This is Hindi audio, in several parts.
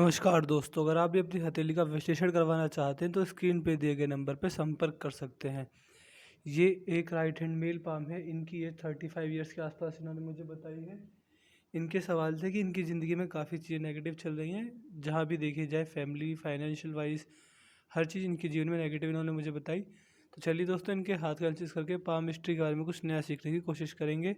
नमस्कार दोस्तों, अगर आप भी अपनी हथेली का विश्लेषण करवाना चाहते हैं तो स्क्रीन पे दिए गए नंबर पर संपर्क कर सकते हैं। ये एक राइट हैंड मेल पाम है। इनकी एज 35 ईयर्स के आसपास इन्होंने मुझे बताई है। इनके सवाल थे कि इनकी ज़िंदगी में काफ़ी चीज़ें नेगेटिव चल रही हैं, जहाँ भी देखी जाए फैमिली, फाइनेंशियल वाइज हर चीज़ इनके जीवन में नेगेटिव इन्होंने मुझे बताई। तो चलिए दोस्तों, इनके हाथ का एनालिसिस करके पाम मिस्ट्री के बारे में कुछ नया सीखने की कोशिश करेंगे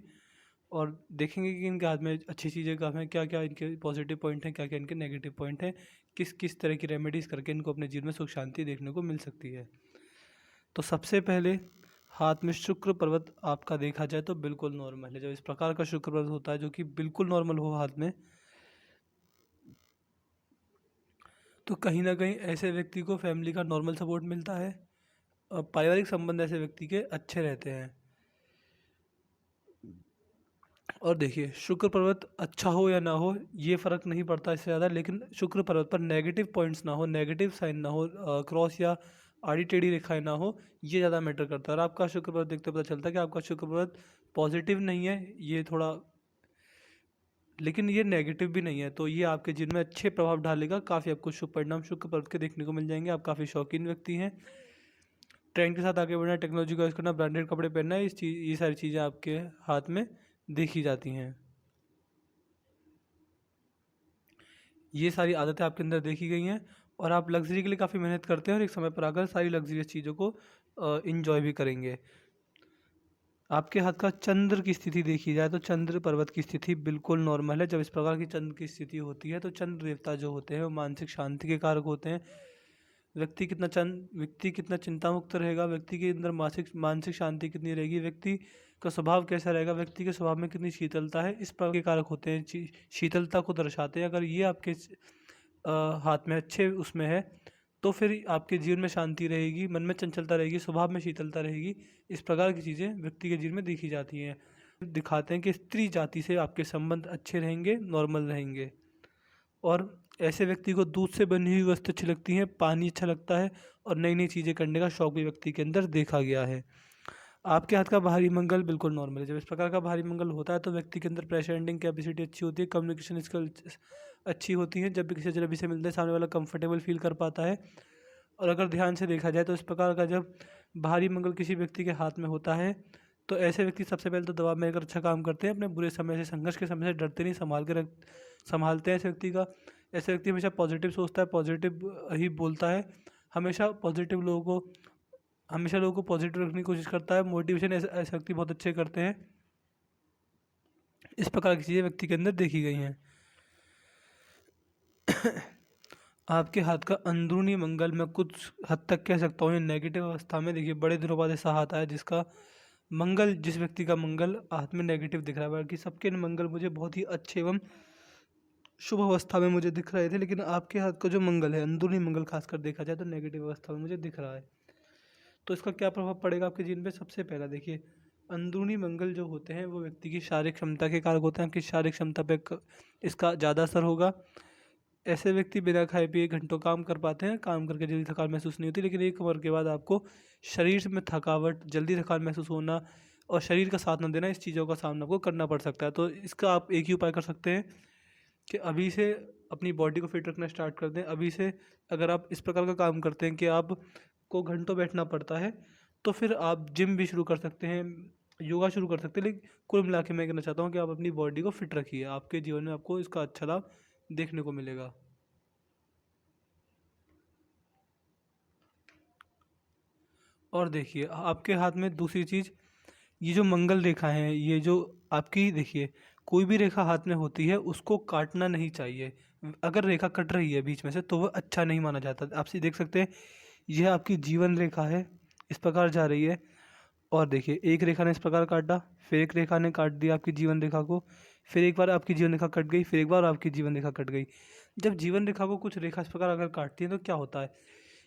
और देखेंगे कि इनके हाथ में अच्छी चीज़ें कहाँ हैं, क्या क्या इनके पॉजिटिव पॉइंट हैं, क्या क्या इनके नेगेटिव पॉइंट हैं, किस किस तरह की रेमेडीज़ करके इनको अपने जीवन में सुख शांति देखने को मिल सकती है। तो सबसे पहले हाथ में शुक्र पर्वत आपका देखा जाए तो बिल्कुल नॉर्मल है। जब इस प्रकार का शुक्र पर्वत होता है जो कि बिल्कुल नॉर्मल हो हाथ में, तो कहीं ना कहीं ऐसे व्यक्ति को फैमिली का नॉर्मल सपोर्ट मिलता है और पारिवारिक संबंध ऐसे व्यक्ति के अच्छे रहते हैं। और देखिए, शुक्र पर्वत अच्छा हो या ना हो ये फ़र्क नहीं पड़ता इससे ज़्यादा, लेकिन शुक्र पर्वत पर नेगेटिव पॉइंट्स ना हो, नेगेटिव साइन ना हो, क्रॉस या आड़ी टेढ़ी रेखाएं ना हो, ये ज़्यादा मैटर करता है। और आपका शुक्र पर्वत देखते पता चलता है कि आपका शुक्र पर्वत पॉजिटिव नहीं है, ये थोड़ा, लेकिन ये नेगेटिव भी नहीं है, तो ये आपके जीवन में अच्छे प्रभाव डालेगा। काफ़ी आपको शुभ परिणाम शुक्र पर्वत के देखने को मिल जाएंगे। आप काफ़ी शौकीन व्यक्ति हैं, ट्रेंड के साथ आगे बढ़ना, टेक्नोलॉजी का यूज़ करना, ब्रांडेड कपड़े पहनना, ये सारी चीज़ें आपके हाथ में देखी जाती हैं। ये सारी आदतें आपके अंदर देखी गई हैं और आप लग्ज़री के लिए काफ़ी मेहनत करते हैं और एक समय पर आकर सारी लग्ज़रियस चीज़ों को एंजॉय भी करेंगे। आपके हाथ का चंद्र की स्थिति देखी जाए तो चंद्र पर्वत की स्थिति बिल्कुल नॉर्मल है। जब इस प्रकार की चंद्र की स्थिति होती है तो चंद्र देवता जो होते हैं वो मानसिक शांति के कारक होते हैं। व्यक्ति कितना चिंता मुक्त रहेगा, व्यक्ति के अंदर मानसिक मानसिक शांति कितनी रहेगी, व्यक्ति का स्वभाव कैसा रहेगा, व्यक्ति के स्वभाव में कितनी शीतलता है, इस प्रकार के कारक होते हैं, शीतलता को दर्शाते हैं। अगर ये आपके हाथ में अच्छे उसमें है तो फिर आपके जीवन में शांति रहेगी, मन में चंचलता रहेगी, स्वभाव में शीतलता रहेगी। इस प्रकार की चीज़ें व्यक्ति के जीवन में देखी जाती हैं। दिखाते हैं कि स्त्री जाति से आपके संबंध अच्छे रहेंगे, नॉर्मल रहेंगे। और ऐसे व्यक्ति को दूध से बनी हुई वस्तु अच्छी लगती हैं, पानी अच्छा लगता है और नई नई चीज़ें करने का शौक भी व्यक्ति के अंदर देखा गया है। आपके हाथ का भारी मंगल बिल्कुल नॉर्मल है। जब इस प्रकार का भारी मंगल होता है तो व्यक्ति के अंदर प्रेशर हैंडलिंग कैपेसिटी अच्छी होती है, कम्युनिकेशन स्किल्स अच्छी होती हैं। जब भी किसी अजनबी से मिलते हैं सामने वाला कंफर्टेबल फील कर पाता है। और अगर ध्यान से देखा जाए तो इस प्रकार का जब भारी मंगल किसी व्यक्ति के हाथ में होता है तो ऐसे व्यक्ति सबसे पहले तो दबाव में रहकर अच्छा काम करते हैं, अपने बुरे समय से, संघर्ष के समय से डरते नहीं, संभालते हैं ऐसे व्यक्ति का। ऐसे व्यक्ति हमेशा पॉजिटिव सोचता है, पॉजिटिव ही बोलता है, हमेशा पॉजिटिव लोगों को हमेशा लोगों को पॉजिटिव रखने की कोशिश करता है। मोटिवेशन ऐसे ऐसे व्यक्ति बहुत अच्छे करते हैं। इस प्रकार की चीज़ें व्यक्ति के अंदर देखी गई हैं। आपके हाथ का अंदरूनी मंगल मैं कुछ हद तक कह सकता हूँ ये नेगेटिव अवस्था में, देखिए बड़े दिनों बाद ऐसा हाथ आया जिसका मंगल, जिस व्यक्ति का मंगल हाथ में नेगेटिव दिख रहा है, बल्कि सबके मंगल मुझे बहुत ही अच्छे एवं शुभ अवस्था में मुझे दिख रहे थे, लेकिन आपके हाथ का जो मंगल है, अंदरूनी मंगल खासकर देखा जाए तो नेगेटिव अवस्था में मुझे दिख रहा है। तो इसका क्या प्रभाव पड़ेगा आपके जीवन पे? सबसे पहला देखिए, अंदरूनी मंगल जो होते हैं वो व्यक्ति की शारीरिक क्षमता के कारक होते हैं। आपकी शारीरिक क्षमता पे इसका ज़्यादा असर होगा। ऐसे व्यक्ति बिना खाए पिए घंटों काम कर पाते हैं, काम करके जल्दी थकान महसूस नहीं होती, लेकिन एक उम्र के बाद आपको शरीर में थकावट, जल्दी थकान महसूस होना और शरीर का साथ न देना, इस चीज़ों का सामना आपको करना पड़ सकता है। तो इसका आप एक ही उपाय कर सकते हैं कि अभी से अपनी बॉडी को फिट रखना स्टार्ट कर दें। अभी से अगर आप इस प्रकार का काम करते हैं कि आप को घंटों बैठना पड़ता है, तो फिर आप जिम भी शुरू कर सकते हैं, योगा शुरू कर सकते हैं। लेकिन कुल मिला के मैं कहना चाहता हूँ कि आप अपनी बॉडी को फिट रखिए, आपके जीवन में आपको इसका अच्छा लाभ देखने को मिलेगा। और देखिए, आपके हाथ में दूसरी चीज़, ये जो मंगल रेखा है, ये जो आपकी देखिए, कोई भी रेखा हाथ में होती है उसको काटना नहीं चाहिए। अगर रेखा कट रही है बीच में से तो वह अच्छा नहीं माना जाता। आप देख सकते हैं, यह आपकी जीवन रेखा है, इस प्रकार जा रही है। और देखिए, एक रेखा ने इस प्रकार काटा, फिर एक रेखा ने काट दिया आपकी जीवन रेखा को, फिर एक बार आपकी जीवन रेखा कट गई, फिर एक बार आपकी जीवन रेखा कट गई। जब जीवन रेखा को कुछ रेखा इस प्रकार अगर काटती है तो क्या होता है,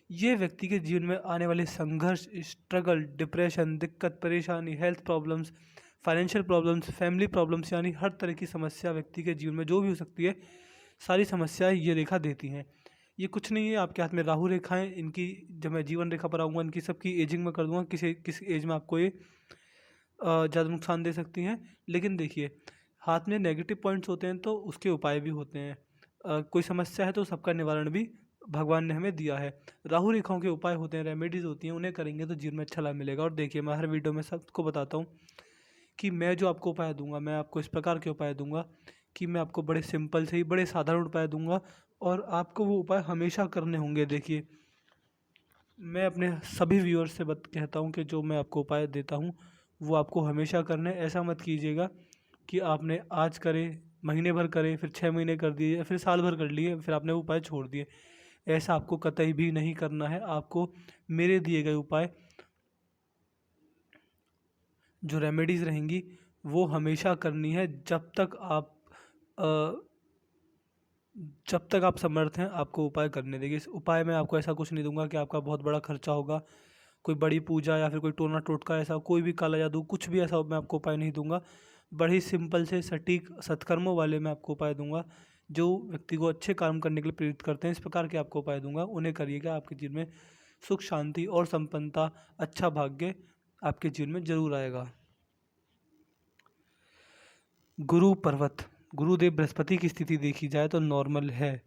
ये व्यक्ति के जीवन में आने वाले संघर्ष, स्ट्रगल, डिप्रेशन, दिक्कत, परेशानी, health problems, financial problems, family problems, यानी हर तरह की समस्या व्यक्ति के जीवन में जो भी हो सकती है, सारी समस्याएं ये रेखा देती हैं। ये कुछ नहीं है, आपके हाथ में राहु रेखा है, इनकी जब मैं जीवन रेखा पर आऊँगा इनकी सबकी एजिंग में कर दूंगा, किस एज में आपको ये ज़्यादा नुकसान दे सकती हैं। लेकिन देखिए, हाथ में नेगेटिव पॉइंट्स होते हैं तो उसके उपाय भी होते हैं। कोई समस्या है तो सबका निवारण भी भगवान ने हमें दिया है। राहु रेखाओं के उपाय होते हैं, रेमेडीज होती हैं, उन्हें करेंगे तो जीवन में अच्छा लाभ मिलेगा। और देखिए, मैं हर वीडियो में सबको बताता हूँ कि मैं जो आपको उपाय दूंगा, मैं आपको इस प्रकार के उपाय दूंगा कि मैं आपको बड़े सिंपल से ही बड़े साधारण उपाय दूंगा, और आपको वो उपाय हमेशा करने होंगे। देखिए, मैं अपने सभी व्यूअर्स से कहता हूँ कि जो मैं आपको उपाय देता हूँ वो आपको हमेशा करने। ऐसा मत कीजिएगा कि आपने आज करे, महीने भर करे, फिर 6 महीने कर दिए, या फिर साल भर कर लिए, फिर आपने वो उपाय छोड़ दिए। ऐसा आपको कतई भी नहीं करना है। आपको मेरे दिए गए उपाय, जो रेमेडीज़ रहेंगी, वो हमेशा करनी है जब तक आप समर्थ हैं आपको उपाय करने। देखिए, इस उपाय में आपको ऐसा कुछ नहीं दूंगा कि आपका बहुत बड़ा खर्चा होगा, कोई बड़ी पूजा या फिर कोई टोना टोटका, ऐसा कोई भी काला जादू, कुछ भी ऐसा मैं आपको उपाय नहीं दूंगा। बड़े ही सिंपल से सटीक सत्कर्मों वाले मैं आपको उपाय दूंगा, जो व्यक्ति को अच्छे काम करने के लिए प्रेरित करते हैं। इस प्रकार के आपको उपाय दूंगा, उन्हें करिएगा। आपके जीवन में सुख, शांति और संपन्नता, अच्छा भाग्य आपके जीवन में जरूर आएगा। गुरु पर्वत, गुरुदेव बृहस्पति की स्थिति देखी जाए तो नॉर्मल है।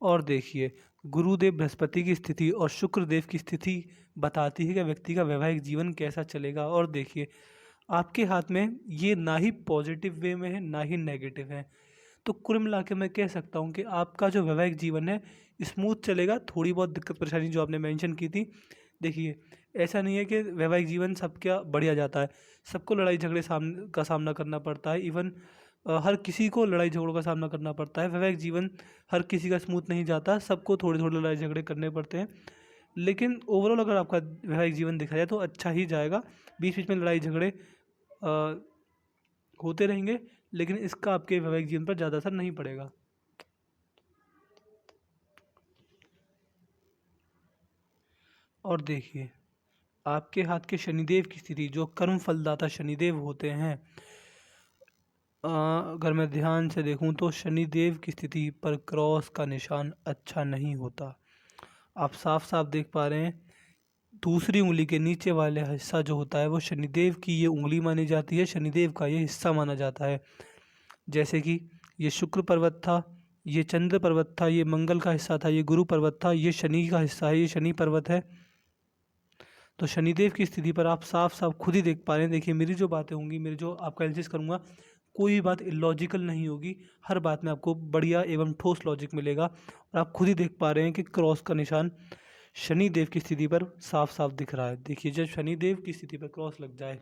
और देखिए, गुरुदेव बृहस्पति की स्थिति और शुक्रदेव की स्थिति बताती है कि व्यक्ति का वैवाहिक जीवन कैसा चलेगा। और देखिए, आपके हाथ में ये ना ही पॉजिटिव वे में है ना ही नेगेटिव है। तो कुल मिला के मैं कह सकता हूँ कि आपका जो वैवाहिक जीवन है स्मूथ चलेगा। थोड़ी बहुत दिक्कत परेशानी जो आपने मेंशन की थी, देखिए, ऐसा नहीं है कि वैवाहिक जीवन सबका बढ़िया जाता है। सबको लड़ाई झगड़े का सामना करना पड़ता है। इवन हर किसी को लड़ाई झगड़ों का सामना करना पड़ता है। वैवाहिक जीवन हर किसी का स्मूथ नहीं जाता, सबको थोड़े थोड़े लड़ाई झगड़े करने पड़ते हैं। लेकिन ओवरऑल अगर आपका वैवाहिक जीवन देखा जाए तो अच्छा ही जाएगा। बीच बीच में लड़ाई झगड़े होते रहेंगे, लेकिन इसका आपके वैवाहिक जीवन पर ज़्यादा असर नहीं पड़ेगा। और देखिए, आपके हाथ के शनिदेव की स्थिति, जो कर्म फलदाता शनिदेव होते हैं, अगर मैं ध्यान से देखूं तो शनिदेव की स्थिति पर क्रॉस का निशान अच्छा नहीं होता। आप साफ साफ देख पा रहे हैं, दूसरी उंगली के नीचे वाले हिस्सा जो होता है वो शनिदेव की ये उंगली मानी जाती है, शनिदेव का ये हिस्सा माना जाता है। जैसे कि ये शुक्र पर्वत था, ये चंद्र पर्वत था, ये मंगल का हिस्सा था, ये गुरु पर्वत था, ये शनि का हिस्सा है, ये शनि पर्वत है। तो शनिदेव की स्थिति पर आप साफ साफ खुद ही देख पा रहे हैं। देखिए, मेरी जो बातें होंगी, मेरी जो आपका एनालिसिस करूंगा, कोई भी बात इलॉजिकल नहीं होगी। हर बात में आपको बढ़िया एवं ठोस लॉजिक मिलेगा। और आप खुद ही देख पा रहे हैं कि क्रॉस का निशान शनिदेव की स्थिति पर साफ साफ दिख रहा है। देखिए, जब शनिदेव की स्थिति पर क्रॉस लग जाए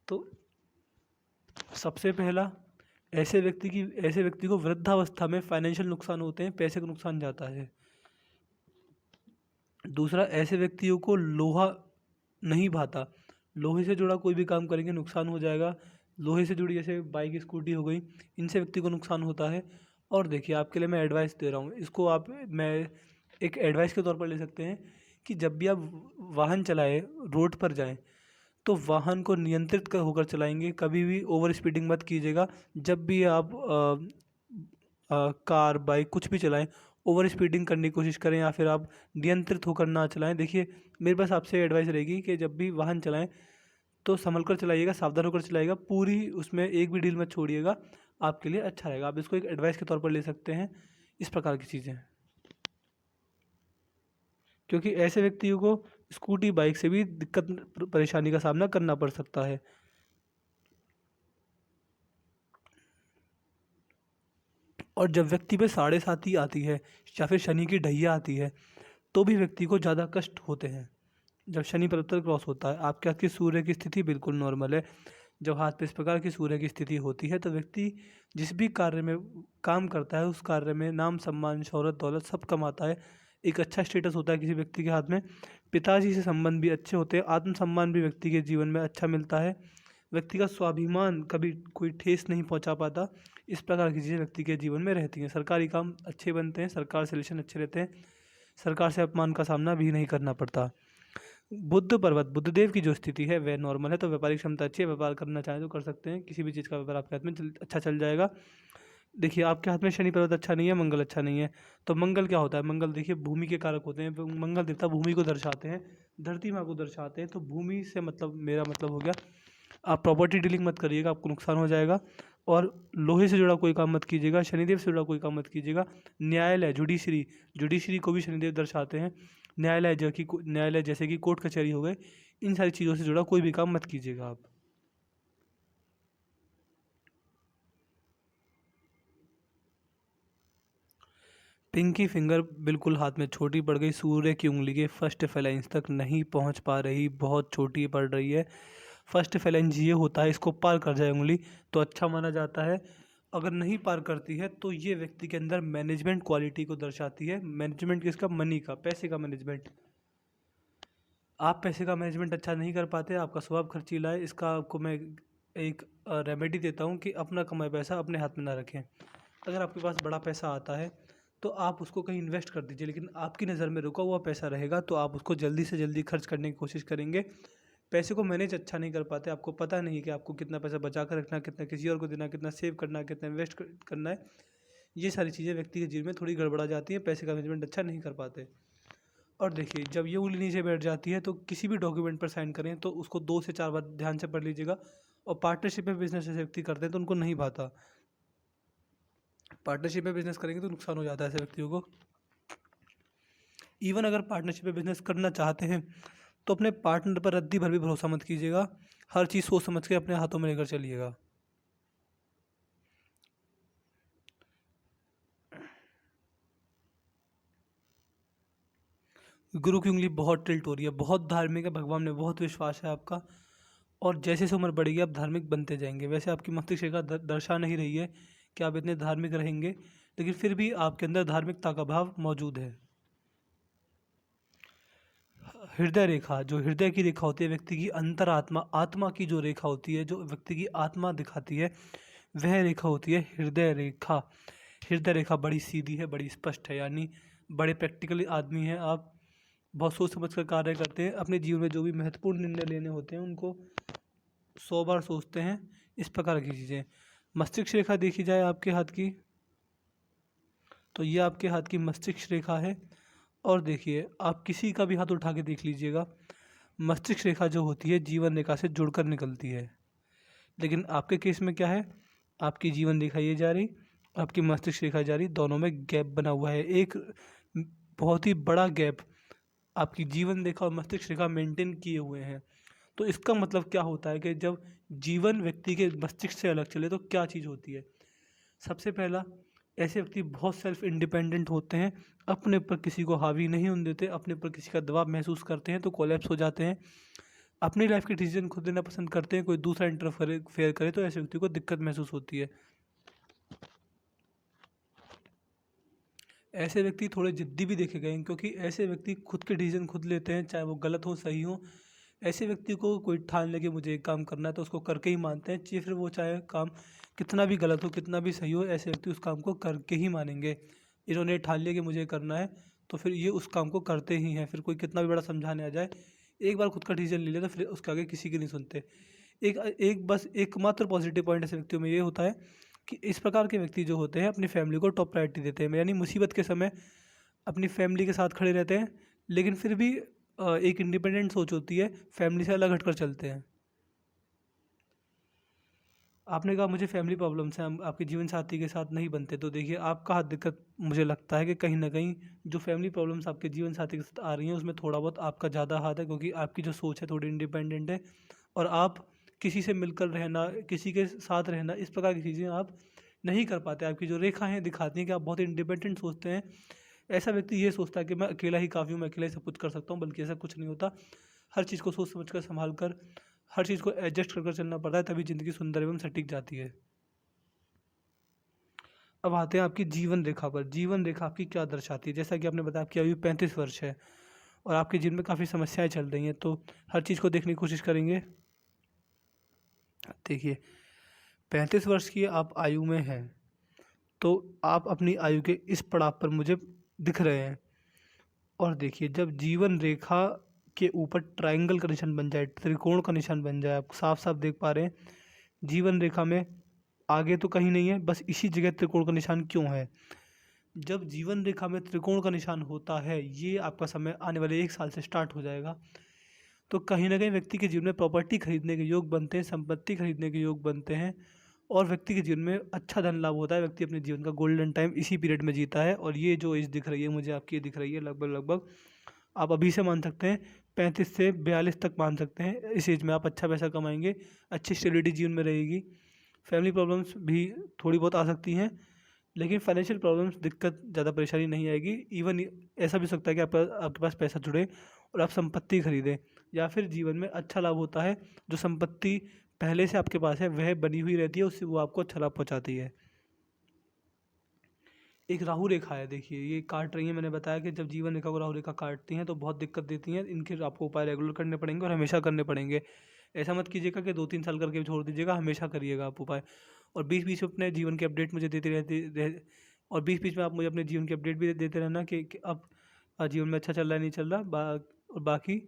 तो सबसे पहला, ऐसे व्यक्ति को वृद्धावस्था में फाइनेंशियल नुकसान होते हैं, पैसे का नुकसान जाता है। दूसरा, ऐसे व्यक्तियों को लोहा नहीं भाता, लोहे से जुड़ा कोई भी काम करेंगे नुकसान हो जाएगा। लोहे से जुड़ी जैसे बाइक स्कूटी हो गई, इनसे व्यक्ति को नुकसान होता है। और देखिए, आपके लिए मैं एडवाइस दे रहा हूँ, इसको आप मैं एक एडवाइस के तौर पर ले सकते हैं कि जब भी आप वाहन चलाएं, रोड पर जाएं, तो वाहन को नियंत्रित होकर चलाएंगे, कभी भी ओवर स्पीडिंग मत कीजिएगा। जब भी आप कार, बाइक कुछ भी चलाएं, ओवर स्पीडिंग करने की कोशिश करें या फिर आप नियंत्रित होकर ना चलाएं। देखिए, मेरे पास आपसे एडवाइस रहेगी कि जब भी वाहन चलाएं तो संभल कर चलाइएगा, सावधान होकर चलाइएगा, पूरी उसमें एक भी ढील मत छोड़िएगा, आपके लिए अच्छा रहेगा। आप इसको एक एडवाइस के तौर पर ले सकते हैं। इस प्रकार की चीज़ें, क्योंकि ऐसे व्यक्तियों को स्कूटी, बाइक से भी दिक्कत परेशानी का सामना करना पड़ सकता है। और जब व्यक्ति पे साढ़े साती आती है या फिर शनि की ढैया आती है, तो भी व्यक्ति को ज़्यादा कष्ट होते हैं। जब शनि पर्वत पर क्रॉस होता है, आपके हाथ की सूर्य की स्थिति बिल्कुल नॉर्मल है। जब हाथ पे इस प्रकार की सूर्य की स्थिति होती है तो व्यक्ति जिस भी कार्य में काम करता है, उस कार्य में नाम, सम्मान, शोहरत, दौलत सब कमाता है। एक अच्छा स्टेटस होता है किसी व्यक्ति के हाथ में। पिताजी से संबंध भी अच्छे होते हैं, आत्मसम्मान भी व्यक्ति के जीवन में अच्छा मिलता है। व्यक्ति का स्वाभिमान कभी कोई ठेस नहीं पहुंचा पाता। इस प्रकार की चीज़ें व्यक्ति के जीवन में रहती हैं। सरकारी काम अच्छे बनते हैं, सरकार से रिलेशन अच्छे रहते हैं, सरकार से अपमान का सामना भी नहीं करना पड़ता। बुद्ध पर्वत, बुद्धदेव की जो स्थिति है वह नॉर्मल है, तो व्यापारिक क्षमता अच्छी है, व्यापार करना चाहें तो कर सकते हैं। किसी भी चीज़ का व्यापार आपके हाथ में अच्छा चल जाएगा। देखिए, आपके हाथ में शनि पर्वत अच्छा नहीं है, मंगल अच्छा नहीं है। तो मंगल क्या होता है? मंगल देखिए भूमि के कारक होते हैं। मंगल देवता भूमि को दर्शाते हैं, धरती माँ को दर्शाते हैं। तो भूमि से मतलब मेरा मतलब हो गया, आप प्रॉपर्टी डीलिंग मत करिएगा, आपको नुकसान हो जाएगा। और लोहे से जुड़ा कोई काम मत कीजिएगा, शनिदेव से जुड़ा कोई काम मत कीजिएगा। न्यायालय, जुडिशरी को भी शनिदेव दर्शाते हैं। न्यायालय जैसे कि कोर्ट कचहरी हो गए, इन सारी चीज़ों से जुड़ा कोई भी काम मत कीजिएगा आप। पिंकी फिंगर बिल्कुल हाथ में छोटी पड़ गई, सूर्य की उंगली के फर्स्ट फेलाइंस तक नहीं पहुंच पा रही, बहुत छोटी पड़ रही है। फर्स्ट फेलाइंस ये होता है, इसको पार कर जाए उंगली तो अच्छा माना जाता है। अगर नहीं पार करती है तो ये व्यक्ति के अंदर मैनेजमेंट क्वालिटी को दर्शाती है। मैनेजमेंट किसका? मनी का, पैसे का मैनेजमेंट। आप पैसे का मैनेजमेंट अच्छा नहीं कर पाते, आपका स्वभाव खर्चीला है। इसका आपको मैं एक रेमेडी देता हूँ कि अपना कमाया पैसा अपने हाथ में ना रखें। अगर आपके पास बड़ा पैसा आता है तो आप उसको कहीं इन्वेस्ट कर दीजिए, लेकिन आपकी नज़र में रुका हुआ पैसा रहेगा तो आप उसको जल्दी से जल्दी खर्च करने की कोशिश करेंगे। पैसे को मैनेज अच्छा नहीं कर पाते, आपको पता नहीं है कि आपको कितना पैसा बचा कर रखना, कितना किसी और को देना, कितना सेव करना, कितना इन्वेस्ट करना है। ये सारी चीज़ें व्यक्ति के जीवन में थोड़ी गड़बड़ा जाती हैं, पैसे का मैनेजमेंट अच्छा नहीं कर पाते। और देखिए, जब ये उंगली नीचे बैठ जाती है तो किसी भी डॉक्यूमेंट पर साइन करें तो उसको 2 से 4 बार ध्यान से पढ़ लीजिएगा। और पार्टनरशिप में बिजनेस ऐसे व्यक्ति करते हैं तो उनको नहीं भाता। पार्टनरशिप में बिजनेस करेंगे तो नुकसान हो जाता है ऐसे व्यक्तियों को। इवन अगर पार्टनरशिप में बिजनेस करना चाहते हैं तो अपने पार्टनर पर रद्दी भर भी भरोसा मत कीजिएगा। हर चीज़ सोच समझ के अपने हाथों में लेकर चलिएगा। गुरु की उंगली बहुत टिल्ट हो रही है, बहुत धार्मिक है, भगवान में बहुत विश्वास है आपका। और जैसे जैसे उम्र बढ़ेगी आप धार्मिक बनते जाएंगे। वैसे आपकी मस्तिष्क रेखा दर्शा नहीं रही है कि आप इतने धार्मिक रहेंगे, लेकिन फिर भी आपके अंदर धार्मिकता का भाव मौजूद है। हृदय रेखा, जो हृदय की रेखा होती है, व्यक्ति की अंतरात्मा, आत्मा की जो रेखा होती है, जो व्यक्ति की आत्मा दिखाती है, वह रेखा होती है हृदय रेखा। हृदय रेखा बड़ी सीधी है, बड़ी स्पष्ट है, यानी बड़े प्रैक्टिकल आदमी हैं आप। बहुत सोच समझ कर कार्य करते हैं। अपने जीवन में जो भी महत्वपूर्ण निर्णय लेने होते हैं उनको 100 बार सोचते हैं। इस प्रकार की चीज़ें। मस्तिष्क रेखा देखी जाए आपके हाथ की, तो ये आपके हाथ की मस्तिष्क रेखा है। और देखिए, आप किसी का भी हाथ उठा के देख लीजिएगा, मस्तिष्क रेखा जो होती है जीवन रेखा से जुड़कर निकलती है। लेकिन आपके केस में क्या है, आपकी जीवन रेखा ये जा रही, आपकी मस्तिष्क रेखा जा रही, दोनों में गैप बना हुआ है, एक बहुत ही बड़ा गैप आपकी जीवन रेखा और मस्तिष्क रेखा मेंटेन किए हुए हैं। तो इसका मतलब क्या होता है कि जब जीवन व्यक्ति के मस्तिष्क से अलग चले तो क्या चीज़ होती है। सबसे पहला, ऐसे व्यक्ति बहुत सेल्फ इंडिपेंडेंट होते हैं, अपने ऊपर किसी को हावी नहीं होने देते, अपने ऊपर किसी का दबाव महसूस करते हैं तो कोलैप्स हो जाते हैं। अपनी लाइफ के डिसीजन खुद लेना पसंद करते हैं, कोई दूसरा इंटरफेयर करे तो ऐसे व्यक्ति को दिक्कत महसूस होती है। ऐसे व्यक्ति थोड़े जिद्दी भी देखे गए हैं, क्योंकि ऐसे व्यक्ति खुद के डिसीजन खुद लेते हैं, चाहे वो गलत हो सही हो। ऐसे व्यक्ति को कोई ठान ले कि मुझे एक काम करना है तो उसको करके ही मानते हैं, चाहे फिर वो चाहे काम कितना भी गलत हो, कितना भी सही हो, ऐसे व्यक्ति उस काम को करके ही मानेंगे। इन्होंने ठान लिया कि मुझे करना है तो फिर ये उस काम को करते ही हैं, फिर कोई कितना भी बड़ा समझाने आ जाए। एक बार खुद का डिसीजन ले लिया तो फिर उसके आगे किसी की नहीं सुनते। एक एक बस एकमात्र पॉजिटिव पॉइंट ऐसे व्यक्तियों में ये होता है कि इस प्रकार के व्यक्ति जो होते हैं अपनी फैमिली को टॉप प्रायोरिटी देते हैं, यानी मुसीबत के समय अपनी फैमिली के साथ खड़े रहते हैं, लेकिन फिर भी एक इंडिपेंडेंट सोच होती है, फैमिली से अलग हटकर चलते हैं। आपने कहा मुझे फैमिली प्रॉब्लम्स हैं, हम आपके जीवन साथी के साथ नहीं बनते, तो देखिए आपका हाथ दिक्कत मुझे लगता है कि कहीं ना कहीं जो फैमिली प्रॉब्लम्स आपके जीवन साथी के साथ आ रही हैं उसमें थोड़ा बहुत आपका ज़्यादा हाथ है, क्योंकि आपकी जो सोच है थोड़ी इंडिपेंडेंट है। और आप किसी से मिलकर रहना, किसी के साथ रहना, इस प्रकार की चीज़ें आप नहीं कर पाते। आपकी जो रेखा हैं दिखाती हैं कि आप बहुत इंडिपेंडेंट सोचते हैं। ऐसा व्यक्ति ये सोचता है कि मैं अकेला ही काफ़ी हूँ, मैं अकेला ही सब कुछ कर सकता हूँ, बल्कि ऐसा कुछ नहीं होता। हर चीज़ को सोच समझ कर, संभाल कर, हर चीज़ को एडजस्ट कर कर चलना पड़ता है, तभी ज़िंदगी सुंदर एवं सटीक जाती है। अब आते हैं आपकी जीवन रेखा पर। जीवन रेखा आपकी क्या दर्शाती है? जैसा कि आपने बताया आपकी आयु 35 वर्ष है और आपके जीवन में काफ़ी समस्याएं चल रही हैं, तो हर चीज़ को देखने की कोशिश करेंगे। देखिए, 35 वर्ष की आप आयु में हैं, तो आप अपनी आयु के इस पड़ाव पर मुझे दिख रहे हैं। और देखिए, जब जीवन रेखा के ऊपर ट्रायंगल का निशान बन जाए, त्रिकोण का निशान बन जाए, आप साफ साफ देख पा रहे हैं जीवन रेखा में आगे तो कहीं नहीं है, बस इसी जगह त्रिकोण का निशान क्यों है। जब जीवन रेखा में त्रिकोण का निशान होता है, ये आपका समय आने वाले 1 साल से स्टार्ट हो जाएगा, तो कहीं ना कहीं व्यक्ति के जीवन में प्रॉपर्टी खरीदने के योग बनते हैं, संपत्ति खरीदने के योग बनते हैं। और व्यक्ति के जीवन में अच्छा धन लाभ होता है। व्यक्ति अपने जीवन का गोल्डन टाइम इसी पीरियड में जीता है। और ये जो एज दिख रही है मुझे आपकी, दिख रही है लगभग आप अभी से मान सकते हैं 35 से 42 तक मान सकते हैं। इस एज में आप अच्छा पैसा कमाएंगे, अच्छी स्टेबिलिटी जीवन में रहेगी। फैमिली प्रॉब्लम्स भी थोड़ी बहुत आ सकती हैं, लेकिन फाइनेंशियल प्रॉब्लम्स, दिक्कत, ज़्यादा परेशानी नहीं आएगी। इवन ऐसा भी हो सकता है कि आपके पास पैसा जुड़े और आप संपत्ति खरीदें, या फिर जीवन में अच्छा लाभ होता है। जो संपत्ति पहले से आपके पास है वह बनी हुई रहती है, उससे वो आपको अच्छा लाभ पहुँचाती है। एक राहु रेखा है, देखिए ये काट रही है। मैंने बताया कि जब जीवन रेखा को राहु रेखा काटती हैं तो बहुत दिक्कत देती हैं। इनके आपको उपाय रेगुलर करने पड़ेंगे और हमेशा करने पड़ेंगे। ऐसा मत कीजिएगा कि 2-3 साल करके छोड़ दीजिएगा, हमेशा करिएगा आप उपाय। और बीच बीच में अपने जीवन के अपडेट मुझे देते और बीच बीच में आप मुझे अपने जीवन के अपडेट भी देते रहना कि अब जीवन में अच्छा चल रहा है नहीं चल रहा, और बाकी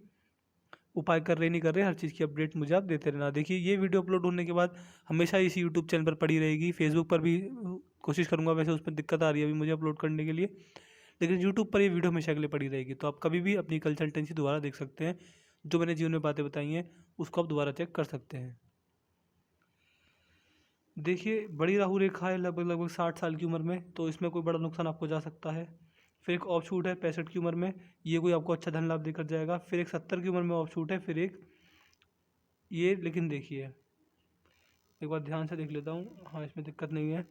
उपाय कर रहे नहीं कर रहे, हर चीज़ की अपडेट मुझे आप देते रहना। देखिए ये वीडियो अपलोड होने के बाद हमेशा इसी यूट्यूब चैनल पर पड़ी रहेगी। फेसबुक पर भी कोशिश करूँगा, वैसे उसमें दिक्कत आ रही है अभी मुझे अपलोड करने के लिए, लेकिन यूट्यूब पर ये वीडियो हमेशा के लिए पड़ी रहेगी। तो आप कभी भी अपनी कंसल्टेंसी दोबारा देख सकते हैं। जो मैंने जीवन में बातें बताई हैं उसको आप दोबारा चेक कर सकते हैं। देखिए बड़ी राहु रेखा है लगभग 60 साल की उम्र में, तो इसमें कोई बड़ा नुकसान आपको जा सकता है। फिर एक ऑफ शूट है 65 की उम्र में, ये कोई आपको अच्छा धन लाभ देकर जाएगा। फिर एक 70 की उम्र में ऑफ शूट है, फिर एक ये, लेकिन देखिए एक बार ध्यान से देख लेता हूँ, हाँ इसमें दिक्कत नहीं है।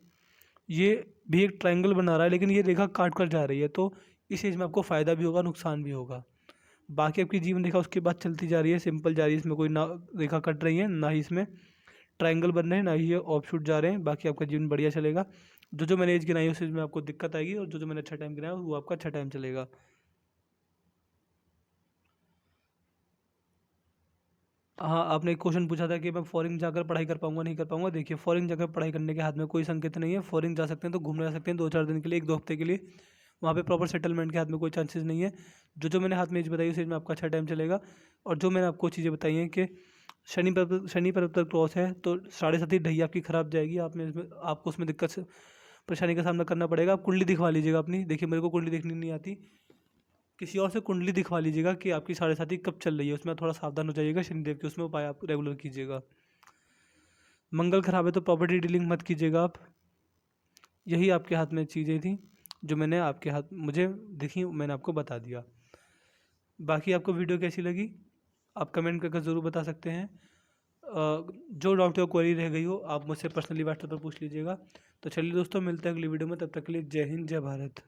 ये भी एक ट्रायंगल बना रहा है, लेकिन ये रेखा काट कर जा रही है, तो इस एज में आपको फ़ायदा भी होगा, नुकसान भी होगा। बाकी आपकी जीवन रेखा उसके बाद चलती जा रही है, सिंपल जा रही है। इसमें कोई ना रेखा कट रही है, ना ही इसमें ट्रायंगल बन रहे हैं, ना ही ये ऑफ शूट जा रहे हैं। बाकी आपका जीवन बढ़िया चलेगा। जो मैंने एज गिनाई है उस एज में आपको दिक्कत आएगी, और जो मैंने अच्छा टाइम गिनाया वो आपका अच्छा टाइम चलेगा। हाँ, आपने एक क्वेश्चन पूछा था कि मैं फ़ॉरेन जाकर पढ़ाई कर पाऊँगा, नहीं कर पाऊँगा। देखिए फ़ॉरेन जाकर पढ़ाई करने के हाथ में कोई संकेत नहीं है। फ़ॉरेन जा सकते हैं तो घूमने जा सकते हैं 2-4 दिन के लिए, 1-2 हफ्ते के लिए। वहाँ पे प्रॉपर सेटलमेंट के हाथ में कोई चांसेस नहीं है। जो मैंने हाथ में एज बताई उस एज में आपका अच्छा टाइम चलेगा। और जो मैंने आपको चीज़ें बताई हैं कि शनि पर क्रॉस है, तो 7.5 ढैया आपकी खराब जाएगी। आपको उसमें दिक्कत से परेशानी का सामना करना पड़ेगा। आप कुंडली दिखवा लीजिएगा अपनी। देखिए मेरे को कुंडली देखनी नहीं आती, किसी और से कुंडली दिखवा लीजिएगा कि आपकी 7.5 कब चल रही है। उसमें थोड़ा सावधान हो जाइएगा, शनिदेव के उसमें उपाय आप रेगुलर कीजिएगा। मंगल खराब है तो प्रॉपर्टी डीलिंग मत कीजिएगा आप। यही आपके हाथ में चीज़ें थी जो मैंने आपके हाथ मुझे दिखी, मैंने आपको बता दिया। बाकी आपको वीडियो कैसी लगी आप कमेंट करके ज़रूर बता सकते हैं। जो डाउट या क्वेरी रह गई हो आप मुझसे पर्सनली व्हाट्सएप पर पूछ लीजिएगा। तो चलिए दोस्तों, मिलते हैं अगली वीडियो में, तब तक के लिए जय हिंद, जय भारत।